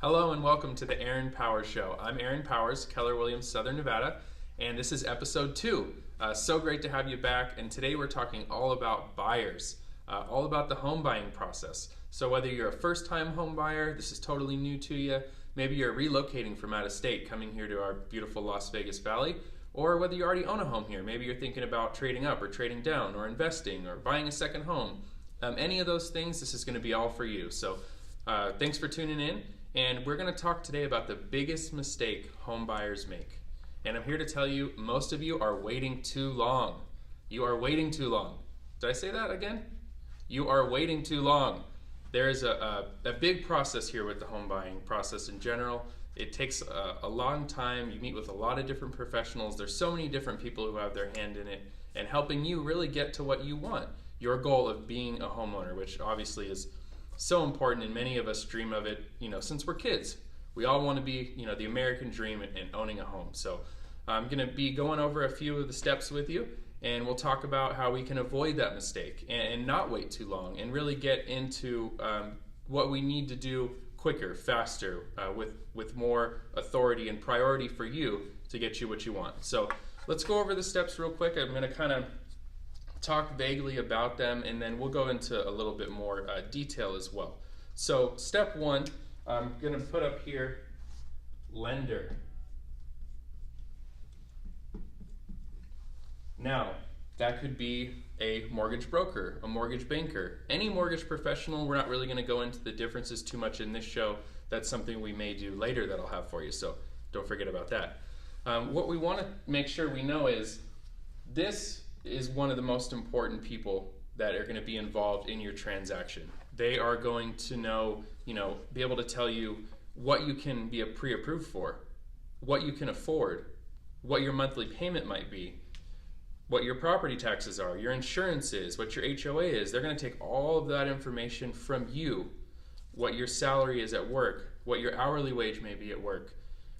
Hello and welcome to the Aaron Powers Show. I'm Aaron Powers, Keller Williams, Southern Nevada, and this is episode 2. So great to have you back, and today we're talking all about buyers, all about the home buying process. So whether you're a first-time home buyer, this is totally new to you, maybe you're relocating from out of state, coming here to our beautiful Las Vegas Valley, or whether you already own a home here, maybe you're thinking about trading up or trading down or investing or buying a second home. Any of those things, this is going to be all for you. So thanks for tuning in. And we're going to talk today about the biggest mistake home buyers make. And I'm here to tell you, most of you are waiting too long. You are waiting too long. Did I say that again? You are waiting too long. There's a big process here with the home buying process in general. It takes a long time. You meet with a lot of different professionals. There's so many different people who have their hand in it and helping you really get to what you want. Your goal of being a homeowner, which obviously is so important, and many of us dream of it, since we're kids. We all want to be, the American dream and owning a home. So I'm going to be going over a few of the steps with you, and we'll talk about how we can avoid that mistake and not wait too long and really get into what we need to do quicker, faster, with more authority and priority for you to get you what you want. So let's go over the steps real quick. I'm going to kind of talk vaguely about them, and then we'll go into a little bit more detail as well. So step 1, I'm going to put up here lender. Now, that could be a mortgage broker, a mortgage banker, any mortgage professional. We're not really going to go into the differences too much in this show. That's something we may do later that I'll have for you, so don't forget about that. What we want to make sure we know is this is one of the most important people that are going to be involved in your transaction. They are going to know, be able to tell you what you can be pre-approved for, what you can afford, what your monthly payment might be, what your property taxes are, your insurance is, what your HOA is. They're going to take all of that information from you, what your salary is at work, what your hourly wage may be at work,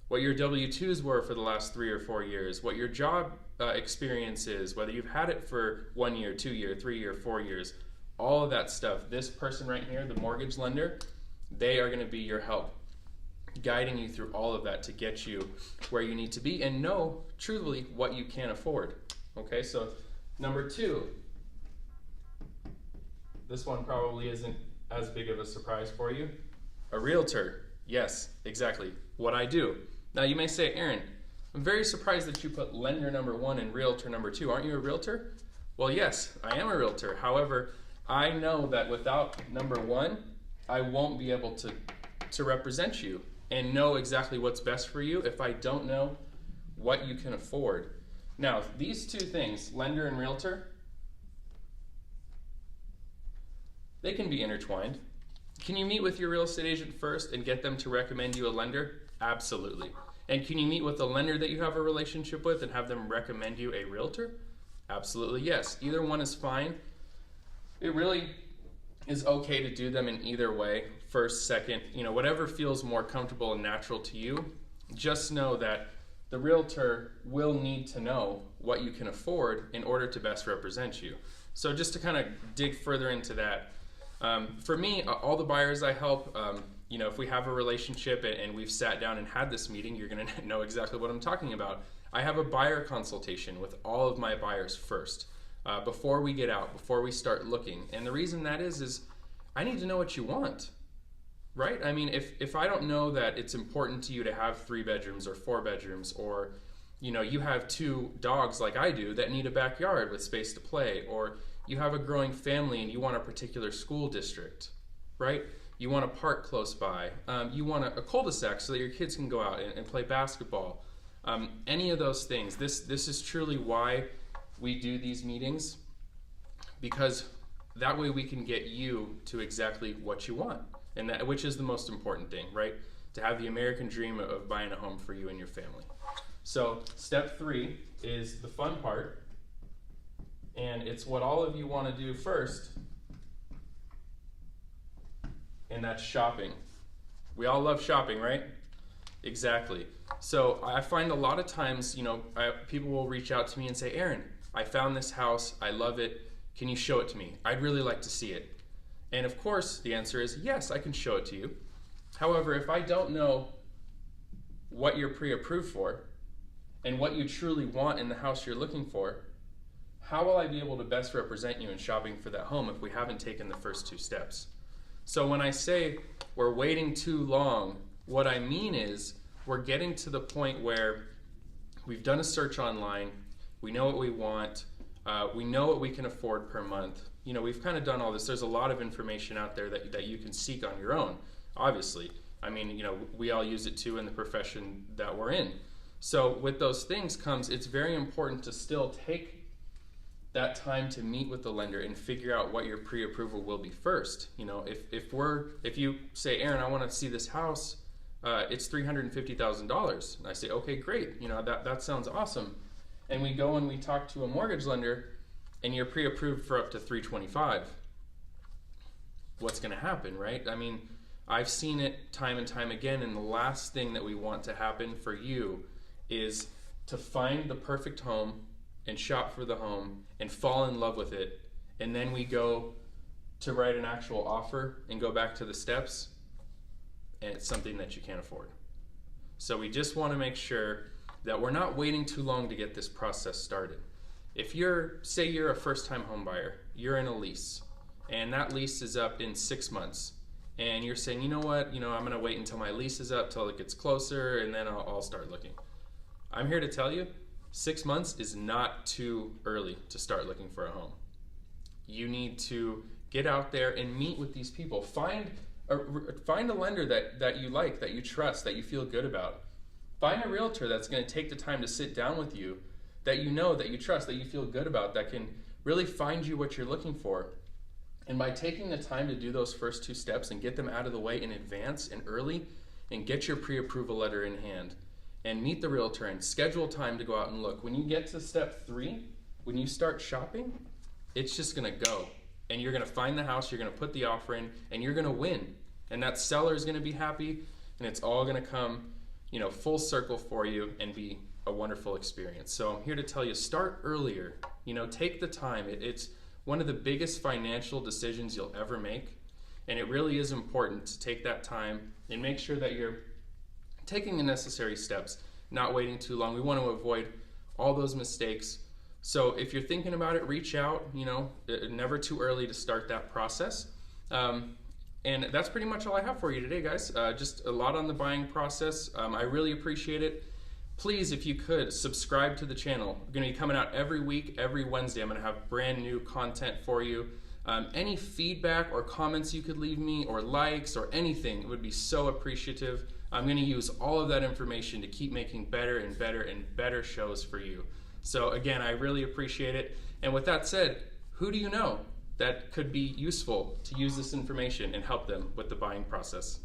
what your W-2s were for the last 3 or 4 years, what your job experience is, whether you've had it for 1 year, 2 year, 3 year, 4 years, all of that stuff. This person right here, the mortgage lender, they are going to be your help, guiding you through all of that to get you where you need to be and know truly what you can afford. Okay, so number 2, this one probably isn't as big of a surprise for you. A realtor. Yes, exactly what I do. Now you may say, Aaron, I'm very surprised that you put lender number 1 and realtor number 2. Aren't you a realtor? Well, yes, I am a realtor. However, I know that without number 1, I won't be able to represent you and know exactly what's best for you if I don't know what you can afford. Now, these 2 things, lender and realtor, they can be intertwined. Can you meet with your real estate agent first and get them to recommend you a lender? Absolutely. And can you meet with a lender that you have a relationship with and have them recommend you a realtor? Absolutely, yes. Either one is fine. It really is okay to do them in either way, first, second, whatever feels more comfortable and natural to you. Just know that the realtor will need to know what you can afford in order to best represent you. So just to kind of dig further into that, for me, all the buyers I help, if we have a relationship and we've sat down and had this meeting, you're going to know exactly what I'm talking about. I have a buyer consultation with all of my buyers first, before we get out, before we start looking. And the reason that is I need to know what you want, right? I mean, if I don't know that it's important to you to have 3 bedrooms or 4 bedrooms, or you have 2 dogs like I do that need a backyard with space to play, or you have a growing family and you want a particular school district, right? You want a park close by. You want a cul-de-sac so that your kids can go out and play basketball. Any of those things. This is truly why we do these meetings, because that way we can get you to exactly what you want, and that, which is the most important thing, right? To have the American dream of buying a home for you and your family. So step 3 is the fun part, and it's what all of you want to do first, and that's shopping. We all love shopping, right? Exactly. So I find a lot of times, people will reach out to me and say, Aaron, I found this house, I love it, can you show it to me? I'd really like to see it. And of course, the answer is yes, I can show it to you. However, if I don't know what you're pre-approved for and what you truly want in the house you're looking for, how will I be able to best represent you in shopping for that home if we haven't taken the first two steps? So when I say we're waiting too long, what I mean is we're getting to the point where we've done a search online, we know what we want, we know what we can afford per month. You know, we've kind of done all this. There's a lot of information out there that you can seek on your own, obviously. I mean, you know, we all use it too in the profession that we're in. So with those things comes, it's very important to still take that time to meet with the lender and figure out what your pre-approval will be first. You know, if you say, Aaron, I want to see this house, it's $350,000. And I say, okay, great. You know, that sounds awesome. And we go and we talk to a mortgage lender and you're pre-approved for up to $325. What's going to happen, right? I mean, I've seen it time and time again, and the last thing that we want to happen for you is to find the perfect home and shop for the home and fall in love with it, and then we go to write an actual offer and go back to the steps, and it's something that you can't afford. So we just want to make sure that we're not waiting too long to get this process started. If say you're a first-time home buyer, you're in a lease, and that lease is up in 6 months, and you're saying, you know what, I'm going to wait until my lease is up, till it gets closer, and then I'll start looking. I'm here to tell you, 6 months is not too early to start looking for a home. You need to get out there and meet with these people. Find a lender that you like, that you trust, that you feel good about. Find a realtor that's going to take the time to sit down with you, that you know, that you trust, that you feel good about, that can really find you what you're looking for. And by taking the time to do those first two steps and get them out of the way in advance and early, and get your pre-approval letter in hand, and meet the realtor and schedule time to go out and look. When you get to step 3, when you start shopping, it's just going to go. And you're going to find the house, you're going to put the offer in, and you're going to win. And that seller is going to be happy, and it's all going to come, full circle for you and be a wonderful experience. So I'm here to tell you, start earlier. Take the time. It's one of the biggest financial decisions you'll ever make, and it really is important to take that time and make sure that you're taking the necessary steps, not waiting too long. We want to avoid all those mistakes. So if you're thinking about it, reach out. Never too early to start that process. And that's pretty much all I have for you today, guys. Just a lot on the buying process. I really appreciate it. Please, if you could, subscribe to the channel. I'm going to be coming out every week, every Wednesday. I'm going to have brand new content for you. Any feedback or comments you could leave me, or likes or anything, it would be so appreciative. I'm going to use all of that information to keep making better and better and better shows for you. So again, I really appreciate it. And with that said, who do you know that could be useful to use this information and help them with the buying process?